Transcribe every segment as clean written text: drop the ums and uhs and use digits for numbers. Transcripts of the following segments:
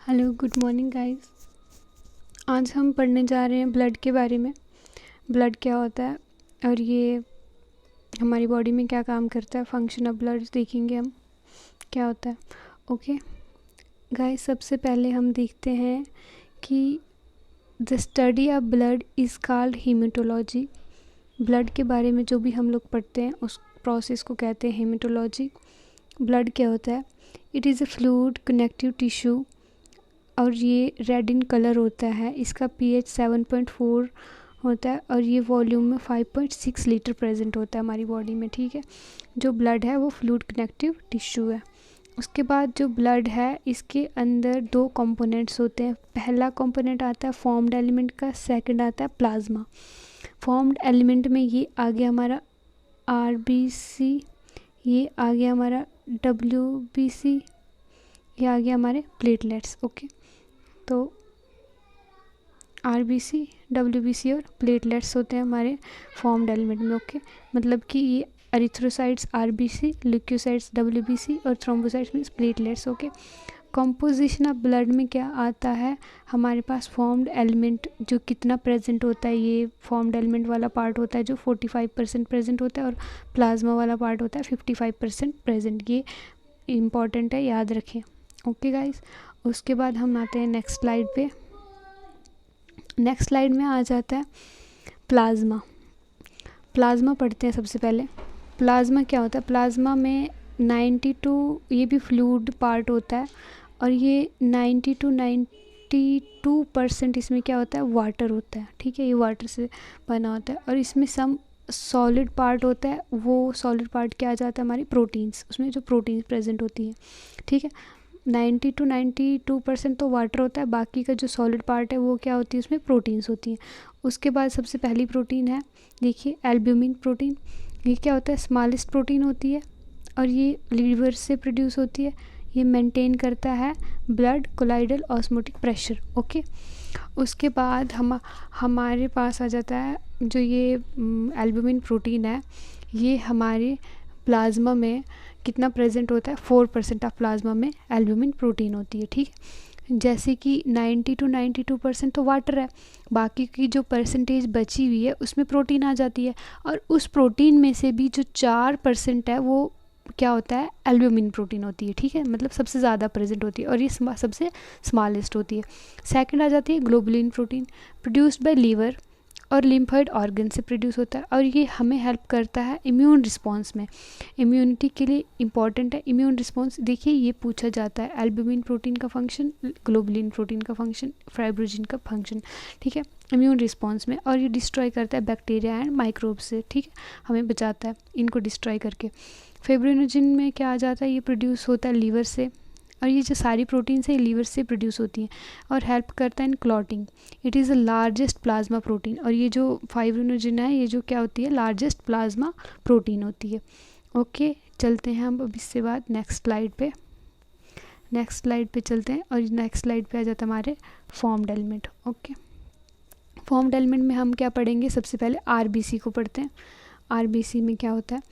Hello good morning guys. आज हम पढ़ने जा रहे हैं ब्लड के बारे में। ब्लड क्या होता है और ये हमारी बॉडी में क्या काम करता है, फंक्शन ऑफ ब्लड देखेंगे हम क्या होता है। ओके गाइस, सबसे पहले हम देखते हैं कि the study of blood is called haematology. Blood के बारे में जो भी हम लोग पढ़ते हैं उस प्रोसेस को कहते हैं हीमेटोलॉजी। ब्लड क्या होता है? It is a fluid connective tissue और ये रेड इन कलर होता है। इसका pH 7.4 होता है और ये वॉल्यूम में 5.6 लीटर प्रेजेंट होता है हमारी बॉडी में। ठीक है, जो ब्लड है वो फ्लूइड कनेक्टिव टिश्यू है। उसके बाद जो ब्लड है इसके अंदर दो कंपोनेंट्स होते हैं। पहला कंपोनेंट आता है फॉर्म्ड एलिमेंट का, सेकंड आता है प्लाज्मा। फॉर्म्ड एलिमेंट में ये आ गया हमारा RBC, ये आ गया हमारा WBC, ये आ गया हमारे प्लेटलेट्स। ओके, तो RBC, WBC और प्लेटलेट्स होते हैं हमारे फॉर्म्ड एलिमेंट में। ओके, मतलब कि ये एरिथ्रोसाइट्स RBC, ल्यूकोसाइट्स WBC और thrombocytes means platelets. Okay, composition of blood में क्या आता है हमारे पास? फॉर्म्ड एलिमेंट जो कितना प्रेजेंट होता है, ये फॉर्म्ड एलिमेंट वाला पार्ट होता है जो 45% प्रेजेंट होता है और प्लाज्मा वाला पार्ट होता है 55% प्रेजेंट। ये इम्पॉर्टेंट है, याद रखें। ओके गाइस, उसके बाद हम आते हैं नेक्स्ट स्लाइड पे। नेक्स्ट स्लाइड में आ जाता है प्लाज्मा। प्लाज्मा पढ़ते हैं सबसे पहले। प्लाज्मा क्या होता है? प्लाज्मा में 92, ये भी फ्लूइड पार्ट होता है और ये 90 to 92% इसमें क्या होता है? वाटर होता है। ठीक है, ये वाटर से बना होता है और इसमें सम सॉलिड पार्ट होता है। वो सॉलिड पार्ट क्या आ जाता है? हमारी प्रोटीन्स, उसमें जो प्रोटीन्स प्रेजेंट होती हैं। ठीक है, 90 to 92% तो वाटर होता है, बाकी का जो सॉलिड पार्ट है वो क्या होती है? उसमें प्रोटीन्स होती हैं। उसके बाद सबसे पहली प्रोटीन है, देखिए एल्ब्यूमिन प्रोटीन। ये क्या होता है? स्मॉलेस्ट प्रोटीन होती है और ये लीवर से प्रोड्यूस होती है। ये मेंटेन करता है blood colloidal osmotic pressure. Okay, उसके बाद हमारे पास आ जाता है जो ये एल्ब्यूमिन प्रोटीन है, ये हमारे प्लाज्मा में कितना प्रेजेंट होता है? 4% ऑफ प्लाज्मा में एल्ब्यूमिन प्रोटीन होती है। ठीक है, जैसे कि 90 to 92% तो वाटर है, बाकी की जो परसेंटेज बची हुई है उसमें प्रोटीन आ जाती है और उस प्रोटीन में से भी जो 4% है वो क्या होता है? एल्ब्यूमिन प्रोटीन होती है। ठीक है, मतलब सबसे ज़्यादा प्रेजेंट होती है और ये सबसे स्मॉलेस्ट होती है। सेकंड आ जाती है globulin protein, produced by liver और लिम्फॉइड ऑर्गन से प्रोड्यूस होता है और ये हमें हेल्प करता है इम्यून रिस्पॉन्स में। इम्यूनिटी के लिए इम्पॉर्टेंट है इम्यून रिस्पॉन्स। देखिए ये पूछा जाता है एल्ब्यूमिन प्रोटीन का फंक्शन, ग्लोबुलिन प्रोटीन का फंक्शन, फाइब्रोजिन का फंक्शन। ठीक है, इम्यून रिस्पॉन्स में, और ये डिस्ट्रॉय करता है बैक्टीरिया एंड माइक्रोब से। ठीक है, हमें बचाता है इनको डिस्ट्रॉय करके। फाइब्रिनोजिन में क्या आ जाता है? ये प्रोड्यूस होता है लीवर से और ये जो सारी प्रोटीन्स है लीवर से प्रोड्यूस होती हैं और हेल्प करता है in clotting. It is the largest plasma protein, और ये जो फाइब्रिनोजिन है ये जो क्या होती है? लार्जेस्ट प्लाज्मा प्रोटीन होती है। ओके, चलते हैं हम अब इससे बाद नेक्स्ट स्लाइड पे। नेक्स्ट स्लाइड पे चलते हैं और नेक्स्ट स्लाइड पे आ जाता है हमारे formed element. Okay, formed element में हम क्या पढ़ेंगे? सबसे पहले RBC को पढ़ते हैं। RBC में क्या होता है?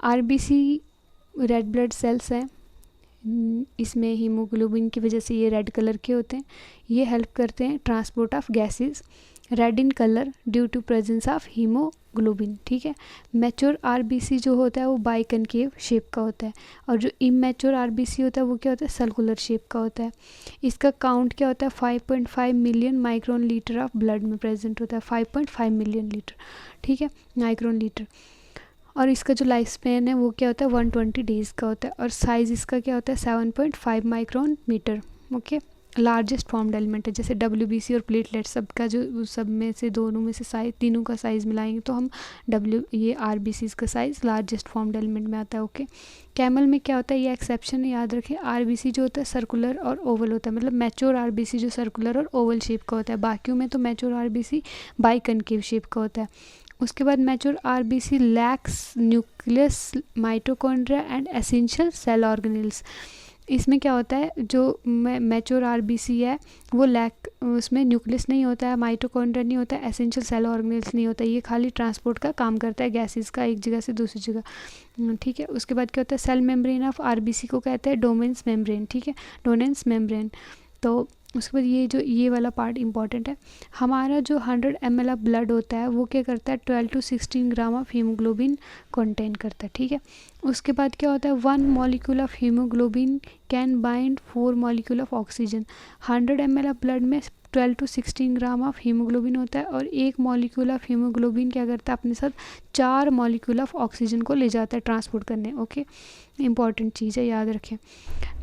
RBC रेड ब्लड सेल्स हैं, इसमें हीमोग्लोबिन की वजह से ये रेड कलर के होते हैं। ये हेल्प करते हैं transport of gases, red in colour due to presence of haemoglobin. ठीक है, मैच्योर RBC जो होता है वो बाइकनकेव शेप का होता है और जो इमैच्योर RBC होता है वो क्या होता है? सर्कुलर शेप का होता है। इसका काउंट क्या होता है? 5.5 million micron litre of blood में प्रेजेंट होता है। 5.5 मिलियन लीटर, ठीक है, माइक्रोन लीटर। और इसका जो लाइफ स्पेन है वो क्या होता है? 120 डेज़ का होता है और साइज़ इसका क्या होता है? 7.5 micron metre. Okay, largest formed element है। जैसे WBC और प्लेटलेट सबका जो सब में से दोनों में से साइज, तीनों का साइज़ मिलाएंगे तो हम ये RBC का साइज़ लार्जेस्ट फॉर्म्ड एलिमेंट में आता है। ओके, कैमल में क्या होता है? ये एक्सेप्शन याद रखें। RBC जो होता है सर्कुलर और ओवल होता है, मतलब मैच्योर RBC जो सर्कुलर और ओवल शेप का होता है, बाकियों में तो मैच्योर RBC बाइकनकेव शेप का होता है। उसके बाद mature RBC lacks nucleus, mitochondria and essential cell organelles. इसमें क्या होता है? जो मैच्योर RBC है वो उसमें न्यूक्लियस नहीं होता है, माइटोकॉन्ड्रिया नहीं होता है, एसेंशियल सेल ऑर्गेनेल्स नहीं होता है। ये खाली ट्रांसपोर्ट का काम करता है गैसेस का एक जगह से दूसरी जगह। ठीक है, उसके बाद क्या होता है? सेल मेम्ब्रेन ऑफ RBC को कहते हैं डोमेन्स मेम्ब्रेन। ठीक है, डोनेंस मेम्ब्रेन। तो उसके बाद ये वाला पार्ट इंपॉर्टेंट है। हमारा जो 100 ml ऑफ ब्लड होता है वो क्या करता है 12 to 16 gram of haemoglobin contain करता है, ठीक है। उसके बाद क्या होता है 1 molecule of haemoglobin can bind 4 molecule of oxygen. 100 ml of blood में 12 to 16 ग्राम ऑफ हीमोग्लोबिन होता है और एक मॉलिक्यूल ऑफ हीमोग्लोबिन क्या करता है अपने साथ 4 मॉलिक्यूल ऑफ ऑक्सीजन को ले जाता है ट्रांसपोर्ट करने। ओके, इंपॉर्टेंट चीज़ है, याद रखें।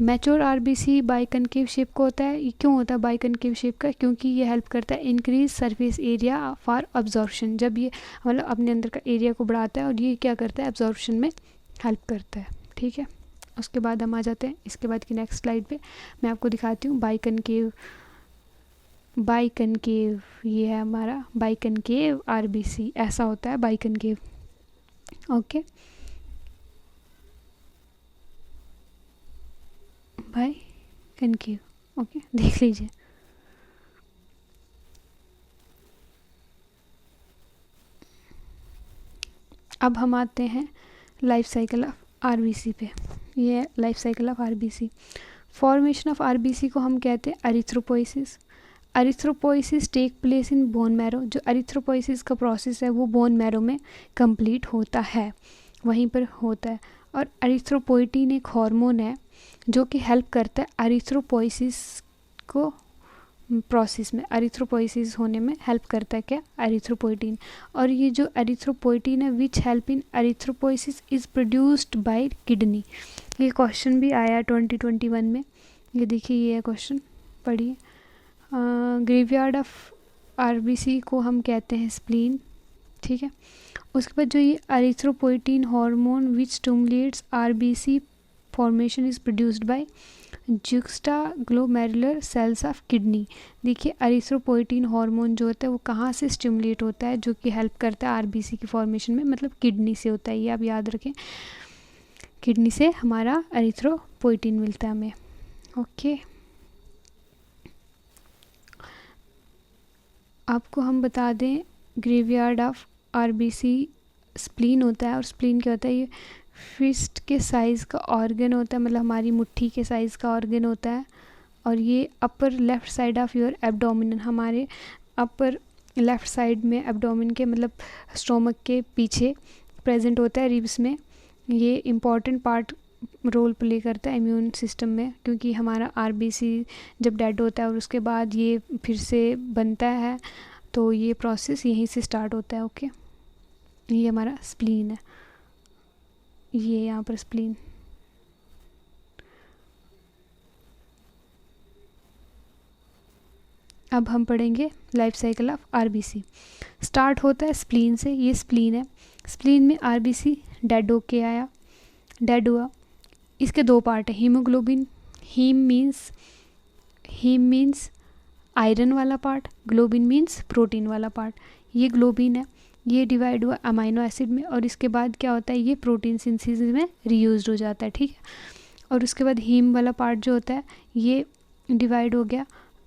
मैच्योर आरबीसी बाइकनकेव शेप का होता है। ये क्यों होता है बाइकनकेव शेप का? क्योंकि ये हेल्प करता है increase surface area for absorption. जब ये मतलब अपने अंदर का एरिया को बढ़ाता है और ये क्या करता है अब्जॉर्प्शन में हेल्प करता है, ठीक है। उसके बाद हम आ जाते हैं इसके बाद की नेक्स्ट स्लाइड पे, मैं आपको दिखाती हूँ बाइकनकेव। ये है हमारा बाइकनकेव आरबीसी, ऐसा होता है बाइकनकेव। ओके, बाइकनकेव, ओके, देख लीजिए। अब हम आते हैं लाइफ साइकिल ऑफ आरबीसी पे। ये life cycle of RBC. Formation of RBC को हम कहते हैं erythropoiesis. Erythropoiesis take place in bone marrow. जो एरिथ्रोपोइसिस का प्रोसेस है वो बोन मैरो में कंप्लीट होता है, वहीं पर होता है। और एरिथ्रोपोइटिन एक हार्मोन है जो कि हेल्प करता है एरिथ्रोपोइसिस को प्रोसेस में, एरिथ्रोपोइसिस होने में हेल्प करता है क्या एरिथ्रोपोइटिन। और ये जो एरिथ्रोपोइटिन है which help in erythropoiesis is produced bye kidney. ये क्वेश्चन भी आया 2021 में, ये देखिए ये है क्वेश्चन, पढ़िए। ग्रेवयार्ड ऑफ आरबीसी को हम कहते हैं स्प्लीन, ठीक है। उसके बाद जो ये erythropoietin hormone which stimulates RBC formation is produced by juxtaglomerular cells of kidney. देखिए एरिथ्रोपोइटिन हार्मोन जो होता है वो कहाँ से स्टिमुलेट होता है, जो कि हेल्प करता है आरबीसी की फॉर्मेशन में, मतलब किडनी से होता है। ये आप याद रखें, किडनी से हमारा एरिथ्रोपोइटिन मिलता है हमें। ओके, आपको हम बता दें ग्रेवयार्ड ऑफ आरबीसी स्प्लीन होता है। और स्प्लीन क्या होता है, ये फिस्ट के साइज़ का ऑर्गन होता है, मतलब हमारी मुट्ठी के साइज़ का ऑर्गन होता है। और ये upper left side of your abdomen, हमारे अपर लेफ़्ट साइड में एब्डोमिन के मतलब स्टोमक के पीछे प्रेजेंट होता है रिब्स में। ये इम्पॉर्टेंट पार्ट रोल प्ले करता है इम्यून सिस्टम में, क्योंकि हमारा आरबीसी जब डेड होता है और उसके बाद ये फिर से बनता है तो ये प्रोसेस यहीं से स्टार्ट होता है। ओके, ये हमारा स्प्लीन है, ये यहाँ पर स्प्लीन। अब हम पढ़ेंगे life cycle of RBC. Start होता है स्प्लीन से, ये स्प्लीन है। स्प्लीन में आरबीसी डेड होके आया, डेड हुआ। इसके दो पार्ट है, हीमोग्लोबिन, हीम मीन्स आयरन वाला पार्ट, ग्लोबिन मीन्स प्रोटीन वाला पार्ट। ये ग्लोबिन है, ये डिवाइड हुआ अमाइनो एसिड में और इसके बाद क्या होता है ये प्रोटीन सिंथेसिस में रीयूज्ड हो जाता है, ठीक है। और उसके बाद हीम वाला पार्ट जो होता है ये डिवाइड हो गया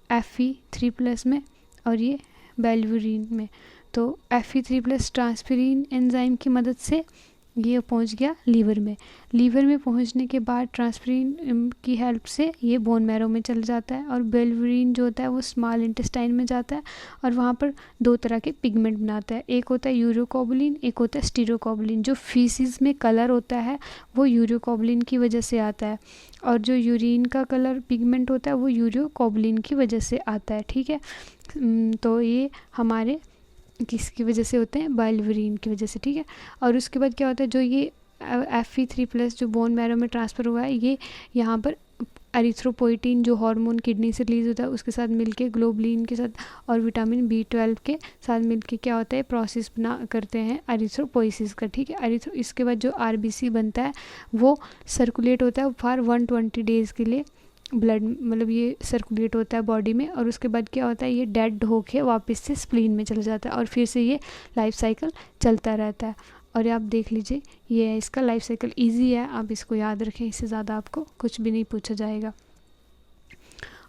Fe3+ में और ये बेल्वुरीन में। तो Fe3+ ट्रांसफेरिन एंजाइम की मदद से ये पहुंच गया लीवर में। लीवर में पहुंचने के बाद ट्रांसफेरिन की हेल्प से ये बोन मैरो में चल जाता है और बेल्वुरीन जो होता है वो स्मॉल इंटेस्टाइन में जाता है और वहाँ पर दो तरह के पिगमेंट बनाता है, एक होता है यूरोकोबुलिन, एक होता है स्टीरोकोबुलिन। जो फीसिस में कलर होता है वो यूरोकोबुलिन की वजह से आता है और जो यूरिन का कलर पिगमेंट होता है वो यूरोकोबुलिन की वजह से आता है, ठीक है। तो ये हमारे किसकी वजह से होते हैं, बेल्वुरीन की वजह से, ठीक है। और उसके बाद क्या होता है जो ये Fe3+ जो बोन मैरो में ट्रांसफ़र हुआ है ये यहाँ पर एरिथ्रोपोइटिन जो हार्मोन किडनी से रिलीज होता है उसके साथ मिलके ग्लोबुलिन के साथ और विटामिन B12 के साथ मिलके क्या होता है प्रोसेस बना करते हैं एरिथ्रोपोइसिस का, ठीक है। इसके बाद जो आरबीसी बनता है वो सर्कुलेट होता है फॉर 120 डेज़ के लिए, ब्लड मतलब ये सर्कुलेट होता है बॉडी में और उसके बाद क्या होता है ये डेड होके वापस से स्प्लीन में चला जाता है और फिर से ये लाइफ साइकिल चलता रहता है। और ये आप देख लीजिए ये है इसका लाइफ साइकिल, इजी है, आप इसको याद रखें, इससे ज़्यादा आपको कुछ भी नहीं पूछा जाएगा।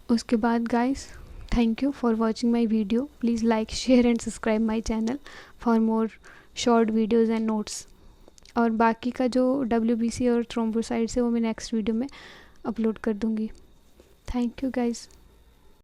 उसके बाद guys thank you for watching my video, please like share and subscribe my channel for more short videos and notes. और बाकी का जो WBC और थ्रोम्बोसाइट्स है वो मैं नेक्स्ट वीडियो में अपलोड कर दूँगी। Thank you guys.